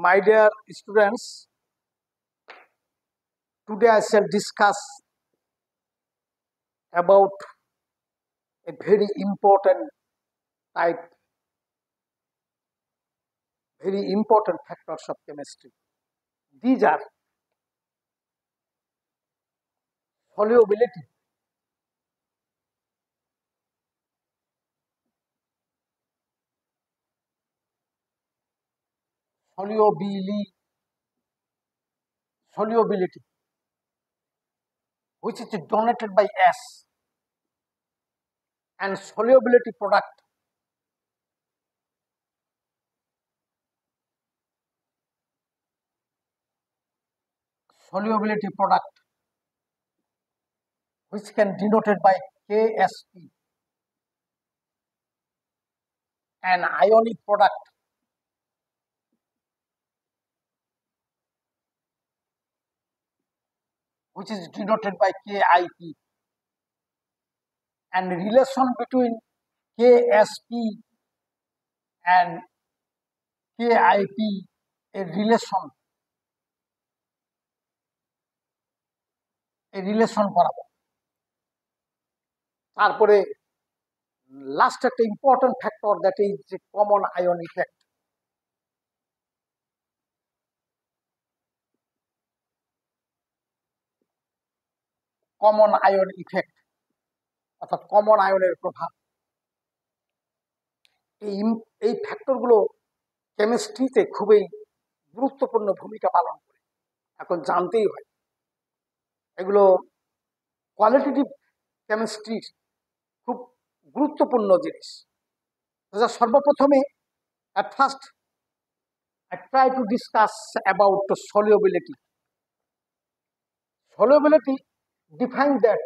My dear students, today I shall discuss about a very important type, very important factors of chemistry. These are solubility, solubility, solubility, which is denoted by S, and solubility product, solubility product, which can denoted by KSP, and ionic product, which is denoted by KIP, and relation between KSP and KIP, a relation করাবো। তারপরে last একটা important factor, that is common ion effect. Common ion effect অর্থাৎ common আয়নের প্রভাব। এই ফ্যাক্টরগুলো কেমিস্ট্রিতে খুবই গুরুত্বপূর্ণ ভূমিকা পালন করে, এখন জানতেই হয়। এগুলো কোয়ালিটেটিভ কেমিস্ট্রির খুব গুরুত্বপূর্ণ জিনিস। সর্বপ্রথমে at first I try to discuss about the solubility. Solubility defines that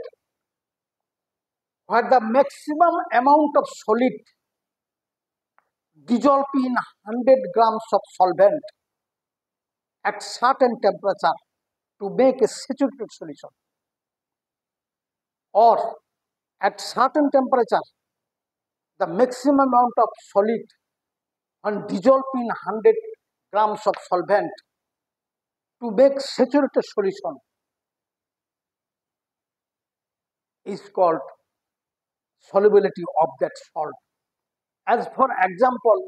where the maximum amount of solid dissolved in 100 grams of solvent at certain temperature to make a saturated solution, or at certain temperature the maximum amount of solid when dissolved in 100 grams of solvent to make saturated solution is called solubility of that salt. As for example,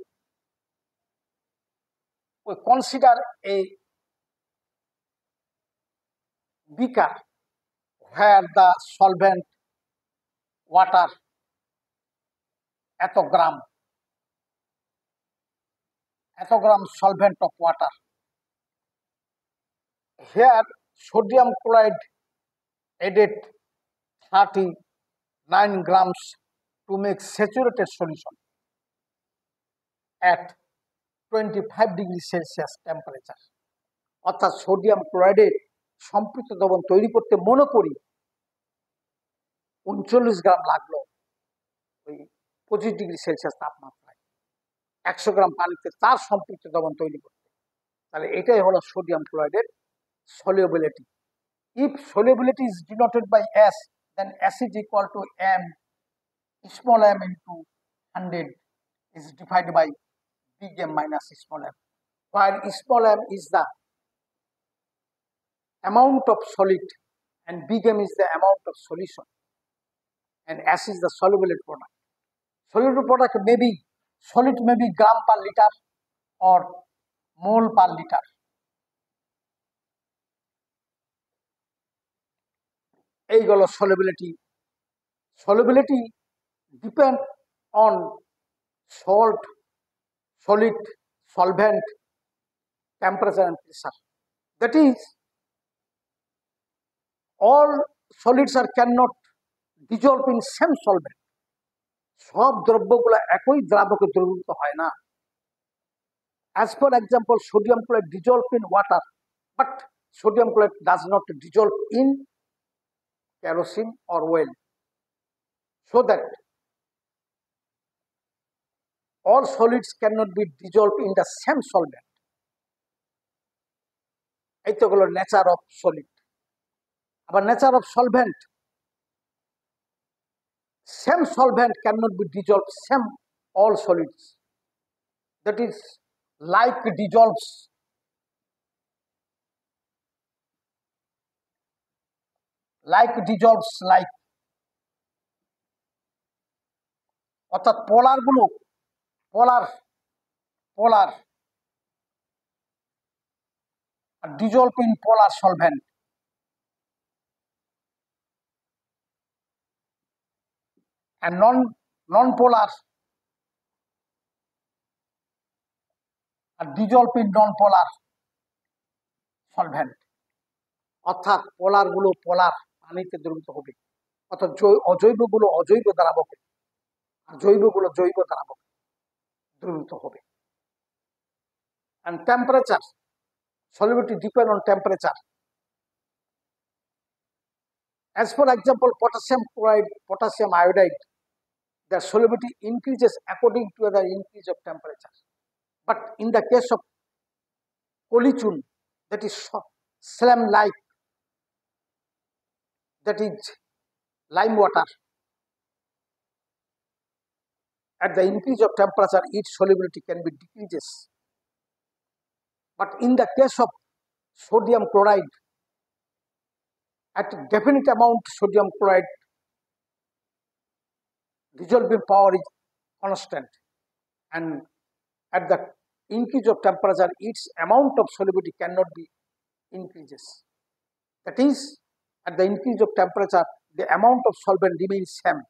we consider a beaker where the solvent water এত গ্রাম solvent of water. Here sodium chloride added 39 grams to make saturated solution at 25 degrees Celsius temperature. অর্থাৎ sodium ক্লোরাইডের সম্পৃক্ত দ্রবণ তৈরি করতে মনে করি 39 গ্রাম লাগলো ওই 25 ডিগ্রি সেলসিয়াস তাপমাত্রায় 100 গ্রাম পানিতে তার সম্পৃক্ত দ্রবণ তৈরি করতে। তাহলে এটাই হলো sodium ক্লোরাইডের solubility. If solubility is denoted by S, then S is equal to m, small m into 100 is divided by big M minus small m, where small m is the amount of solid and big M is the amount of solution, and S is the solubility product. Solubility product may be solid, may be gram per liter or mole per liter. এইগুলো solubility depend on salt, solid, solvent, temperature and pressure. That is, all solids are cannot dissolve in same solvent. সব দ্রব্যগুলো একই দ্রাবকে দ্রবীভূত হয় না। As for example, sodium chloride dissolve in water, but sodium chloride does not dissolve in kerosene or oil, so that all solids cannot be dissolved in the same solvent. এই তো হলো nature of solid. আবার nature of solvent, same solvent cannot be dissolved same all solids, that is like dissolves like dissolves like, অর্থাৎ পোলারগুলো পোলার পোলার dissolve in polar solvent, and non-polar dissolve in non-polar solvent, অর্থাৎ পোলার গুলো পোলার পানিতে দ্রবীভূত হবে, অর্থাৎ অজৈব গুলো অজৈব দ্রাবকে আর জৈব গুলো জৈব দ্রাবকে দ্রবীভূত হবে। And temperature, solubility depend on temperature. As for example, potassium chloride, potassium iodide, their solubility increases according to the increase of temperature. But in the case of polychun, that is slime-like, that is lime water, at the increase of temperature, its solubility can be decreases. But in the case of sodium chloride, at definite amount sodium chloride dissolving power is constant, and at the increase of temperature, its amount of solubility cannot be increases. That is, at the increase of temperature, the amount of solvent remains same.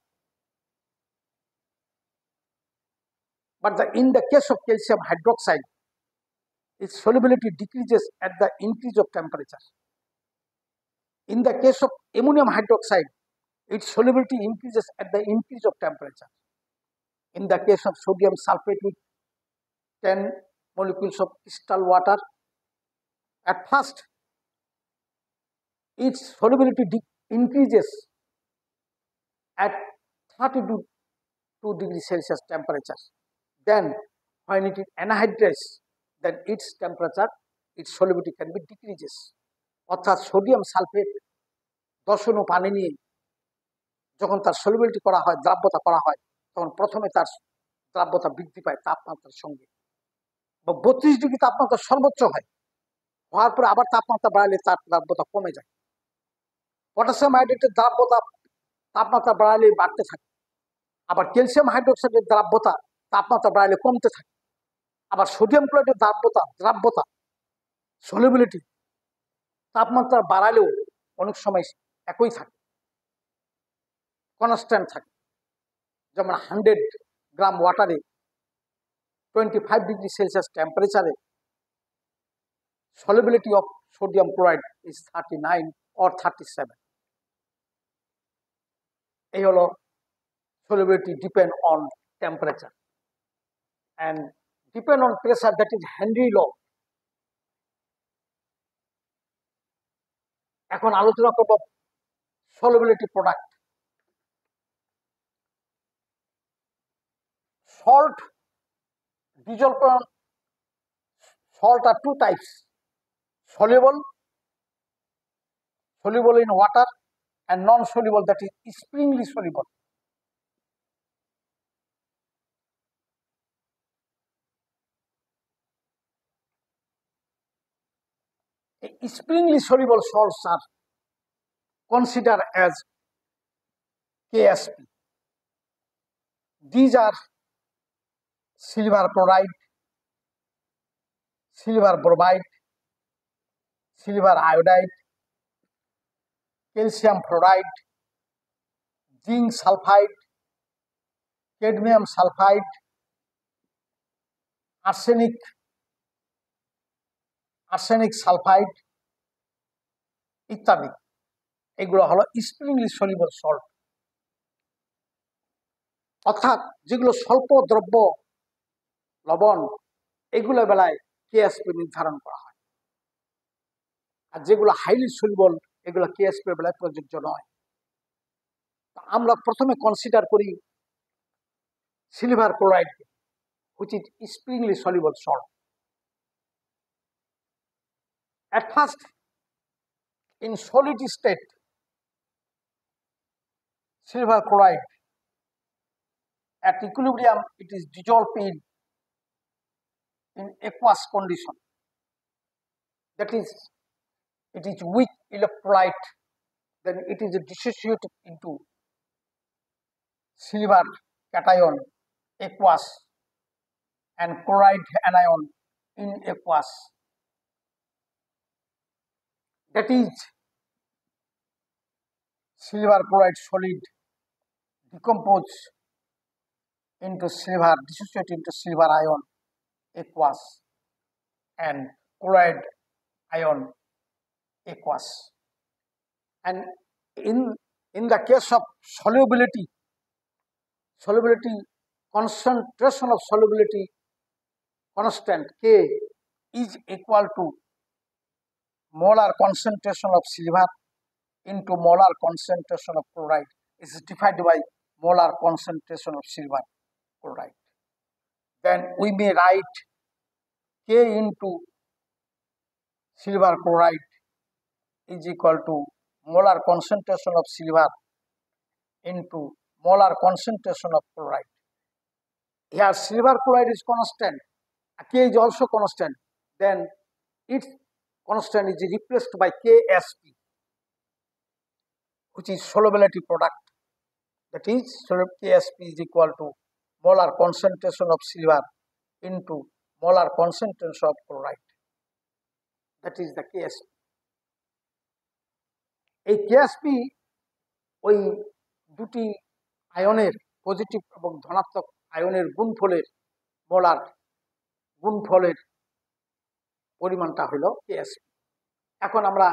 But in the case of calcium hydroxide, its solubility decreases at the increase of temperature. In the case of ammonium hydroxide, its solubility increases at the increase of temperature. In the case of sodium sulfate with 10 molecules of crystal water, at first its solubility increases at 32 degrees Celsius temperature. Then when it is anhydrous, then its temperature, its solubility can be decreases. অর্থাৎ sodium sulphate 10 অণু পানি নিয়ে যখন তার solubility করা হয়, দ্রাব্যতা করা হয়, তখন প্রথমে তার দ্রাব্যতা বৃদ্ধি পায় তাপমাত্রার সঙ্গে, 32 ডিগ্রি তাপমাত্রা সর্বোচ্চ হয়, হওয়ার পরে আবার তাপমাত্রা বাড়ালে তার দ্রাব্যতা কমে যায়। পটাশিয়াম হাইড্রেটের দ্রাব্যতা তাপমাত্রা বাড়ালে বাড়তে থাকে, আবার ক্যালসিয়াম হাইড্রোক্সাইডের দ্রাব্যতা তাপমাত্রা বাড়ালে কমতে থাকে, আবার সোডিয়াম ক্লোরাইডের দ্রাব্যতা সলিবিলিটি তাপমাত্রা বাড়ালেও অনেক সময় একই থাকে, কনস্ট্যান্ট থাকে। যেমন 100 গ্রাম ওয়াটারে 25 ডিগ্রি সেলসিয়াস টেম্পারেচারে solubility of sodium chloride is 39 or 37. এই হলো solubility depend on temperature and depend on pressure, that is Henry law. এখন আলোচনা করব solubility product. Salt dissolved, salt are two types: soluble in water and non-soluble, that is springly soluble. Springly soluble salts are considered as KSP. These are silver chloride, silver bromide, silver iodide, calcium fluoride, zinc sulfide, cadmium sulfide, arsenic sulfide ইত্যাদি। এগুলো হলো স্প্রিংলি soluble salt, অর্থাৎ যেগুলো স্বল্প দ্রব্য লবণ, এগুলো বেলায় কেএসপি নির্ধারণ করা হয়, আর যেগুলো হাইলি সলিবল এগুলো কেএসপি বেলায় প্রযোজ্য নয়। আমরা প্রথমে কনসিডার করি silver chloride, which is springly soluble salt. At first, in solid state, silver chloride at equilibrium it is dissolved in aqueous condition, that is it is weak electrolyte then it is dissociated into silver cation aqueous and chloride anion in aqueous. That is, silver chloride solid decompose into silver, dissociate into silver ion aqueous and chloride ion aqueous. And in the case of solubility, concentration of solubility constant K is equal to molar concentration of silver into molar concentration of chloride is divided by molar concentration of silver chloride. Then we may write K into silver chloride is equal to molar concentration of silver into molar concentration of chloride. Here silver chloride is constant, K is also constant, then its constant is replaced by Ksp, which is solubility product. That is, Ksp is equal to molar concentration of silver into molar concentration of chloride. That is the Ksp. এই Ksp ওই দুটি আয়নের positive এবং ধনাত্মক আয়নের গুণফলের molar গুণফলের পরিমাণটা হলো Ksp। এখন আমরা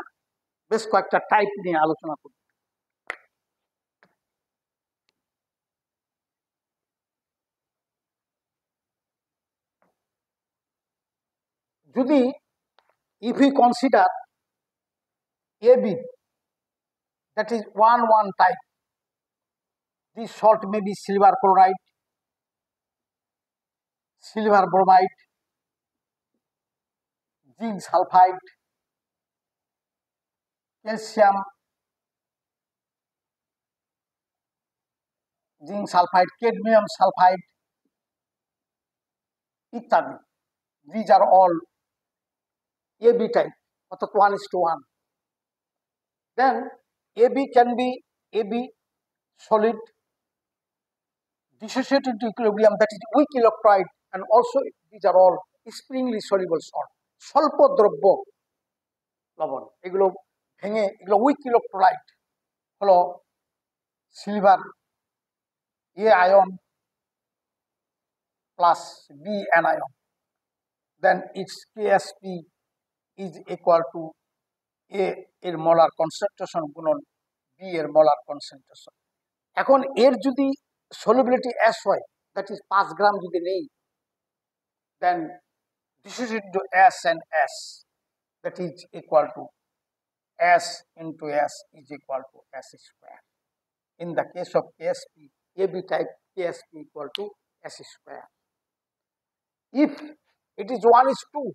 বেশ কয়েকটা টাইপ নিয়ে আলোচনা করব। যদি if we consider AB, that is 1,1 type, this salt may be silver chloride, silver bromide, zinc sulfide, calcium, zinc sulfide, cadmium sulfide, ইত্যাদি। These are all AB type, অর্থাৎ 1:1. Then AB can be AB solid dissociated into equilibrium, that is weak electrolyte, and also these are all springly soluble salt, স্বল্প দ্রব্য লবণ। এগুলো ভেঙে এগুলো weak electrolyte হলো silver A ion plus B anion, then its Ksp is equal to A এর molar concentration গুণন B এর মোলার কনসেন্ট্রেশন। এখন এর যদি solubility S হয়, that is 5 গ্রাম যদি নেই, then dissociate into S and S, that is equal to S into S is equal to S square. In the case of Ksp, AB type, Ksp equal to S square. If it is 1:2,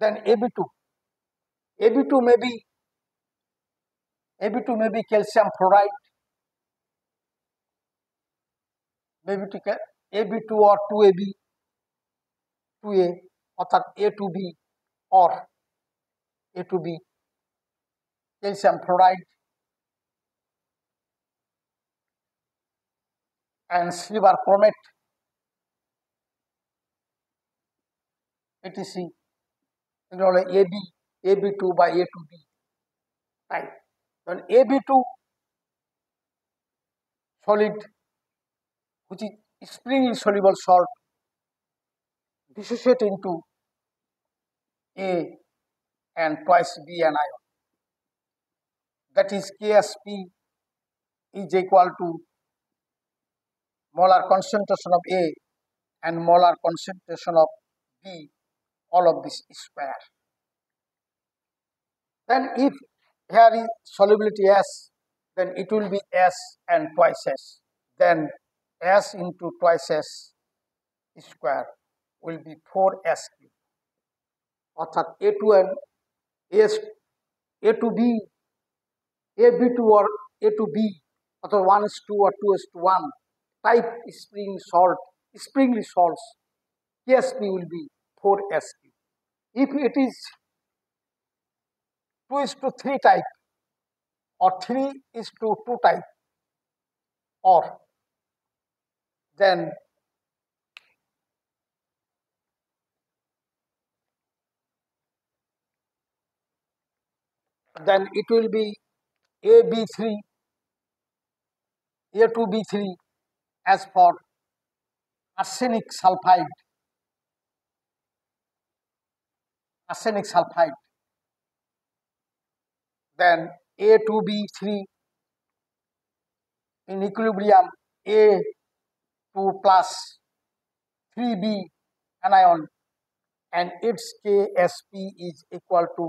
then AB2 may be calcium fluoride, maybe AB2 or 2AB, 2A, অর্থাৎ A2B or A2B, calcium fluoride and silver chromate, etc. এগুলো হলো AB2 বা A2B type. Then AB2 solid, which is springly soluble salt, dissociate into A and twice B anion. That is Ksp is equal to molar concentration of A and molar concentration of B, all of this square. Then if here is solubility S, then it will be S and twice S. Then S into twice S square will be 4S cube. অর্থাৎ A2 and A2B, AB2 or A2B, অর্থাৎ 1:2 or 2:1 type springly salts, Ksp will be 4S cube. If it is 2:3 type, or 3:2 type, or then it will be AB3, A2B3 as for arsenic sulfide, then A2B3 in equilibrium A2 plus 3B anion, and its Ksp is equal to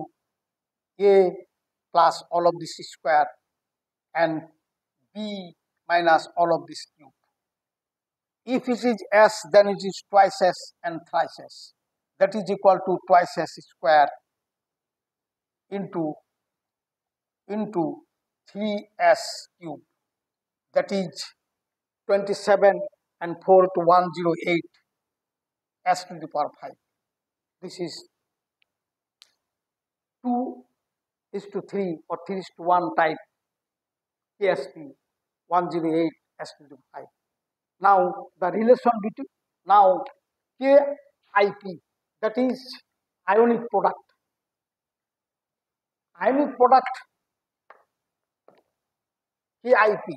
A plus all of this square and B minus all of this cube. If it is S, then it is twice S and thrice S. That is equal to twice S square into 3S cube. That is 27 and 4 to 108 S to the power 5. This is 2:3 or 3:1 type KSP 108 S to the 5. Now the relation between KIP, that is ionic product. Ionic product KIP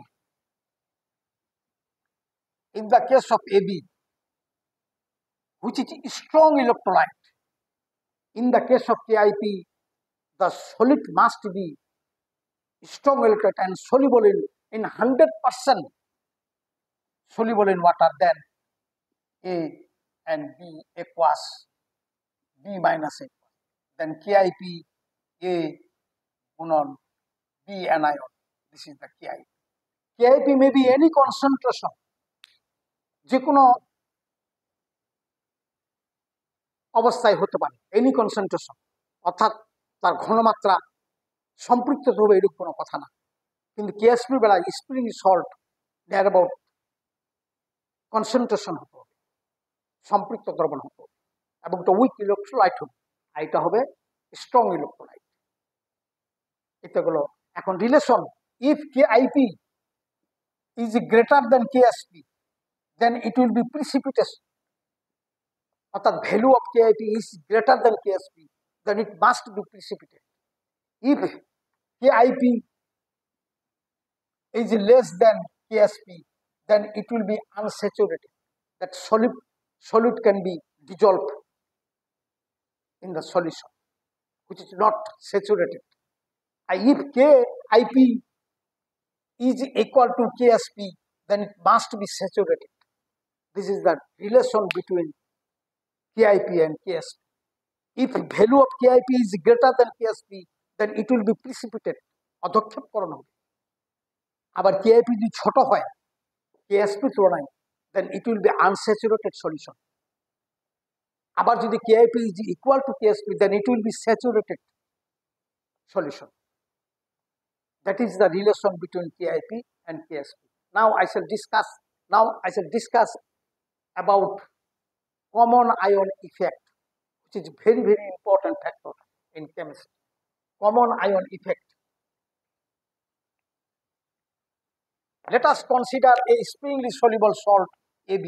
in the case of AB, which is strong electrolyte. In the case of KIP, the solid must be strong electrolyte and soluble in 100% soluble in water, then A and B aqueous, B minus aqueous. Then KIP A gunon B anion. This is the KIP. KIP may be any concentration, যে কোনো অবস্থায় হতে পারে, any concentration, অর্থাৎ তার ঘনমাত্রা সম্পৃক্ত হবে এরকম কোনো কথা না। কিন্তু কেএসপি বেলায় spring salt near about concentration হতে হবে, সম্পৃক্ত দ্রবণ হতে হবে, এবং একটা উইক ইলেকট্রোলাইট হবে, এটা হবে স্ট্রং ইলেকট্রোলাইট। এটা হলো এখন relation. If KIP is greater than KSP, then it will be precipitation. অর্থাৎ value of KIP is greater than KSP, then it must be precipitate. If KIP is less than KSP, then it will be unsaturated. That solute can be dissolved in the solution, which is not saturated. If KIP is equal to KSP, then it must be saturated. This is the relation between KIP and KSP. If value of KIP is greater than KSP, then it will be precipitate, অধক্ষেপকরণ হবে। আবার KIP যদি ছোট হয় KSP তুলনায়, then it will be unsaturated solution. আবার যদি KIP is equal to KSP, then it will be saturated solution. That is the relation between KIP and KSP. Now I shall discuss about common ion effect, which is very, very important factor in chemistry. Common ion effect. Let us consider a springly soluble salt AB,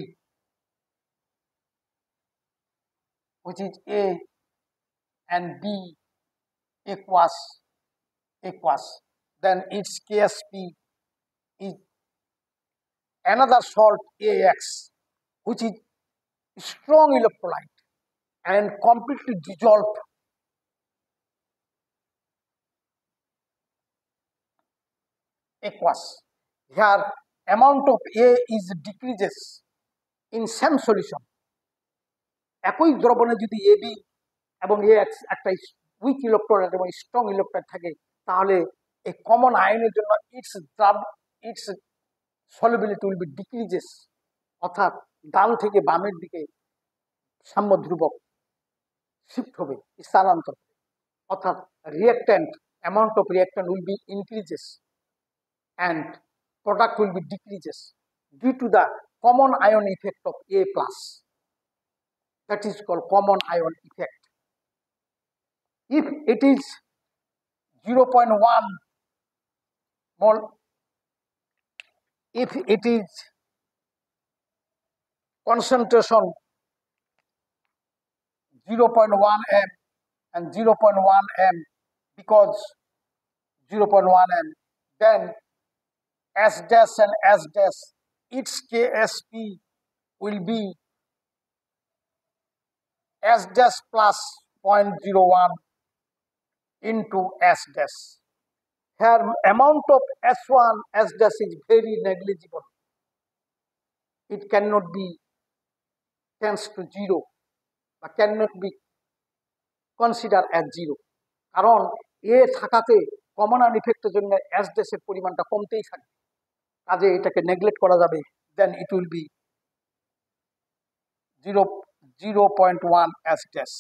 which is A and B aqueous. Then its KSP is another salt AX, which is strong electrolyte and completely dissolved aqueous. Here amount of A is decreases in same solution. একই দ্রবণে যদি AB এবং AX একটা weak electrolyte এবং strong electrolyte থাকে, তাহলে এই common আয়নের জন্য it's solubility will be decreases, অর্থাৎ ডান থেকে বামের দিকে সাম্য ধ্রুবক শিফট হবে, স্থানান্তর হবে, অর্থাৎ reactant amount of reactant will be increases and product will be decreases due to the common ion effect of A plus. That is called common ion effect. If it is 0.1 if it is concentration 0.1 m and 0.1 m, because 0.1 m, then S dash and S dash, its KSP will be S dash plus 0.01 into S dash. Here amount of S1 S dash is very negligible. It cannot be tends to 0 or cannot be considered as 0. কারণ এ থাকাতে common ion ইফেক্টের জন্য S ড্যাশের পরিমাণটা কমতেই থাকে, কাজে এটাকে neglect করা যাবে, then it will be 0.1 S dash,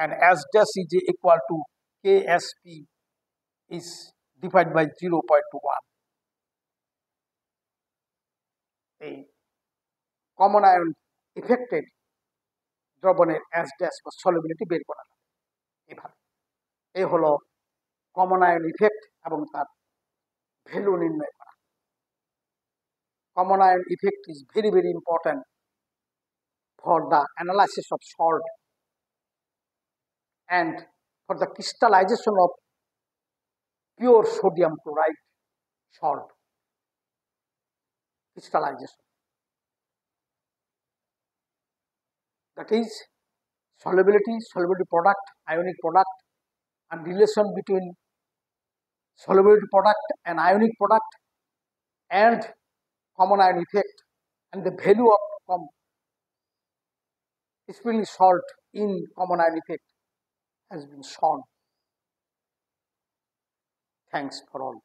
and S dash is equal to KSP is divided by 0.1. এই কমন আয়ন ইফেক্টেড দ্রবণের S dash বা সলিবিলিটি বের করা যাবে এভাবে। এই হলো কমন আয়ন ইফেক্ট এবং তার ভ্যালু নির্ণয় করা। Common ion effect is very very important for the analysis of salt and for the crystallization of pure sodium chloride salt crystallization. That is solubility, solubility product, ionic product, and relation between solubility product and ionic product and common ion effect, and the value of spring salt in common ion effect has been shown. Thanks for all.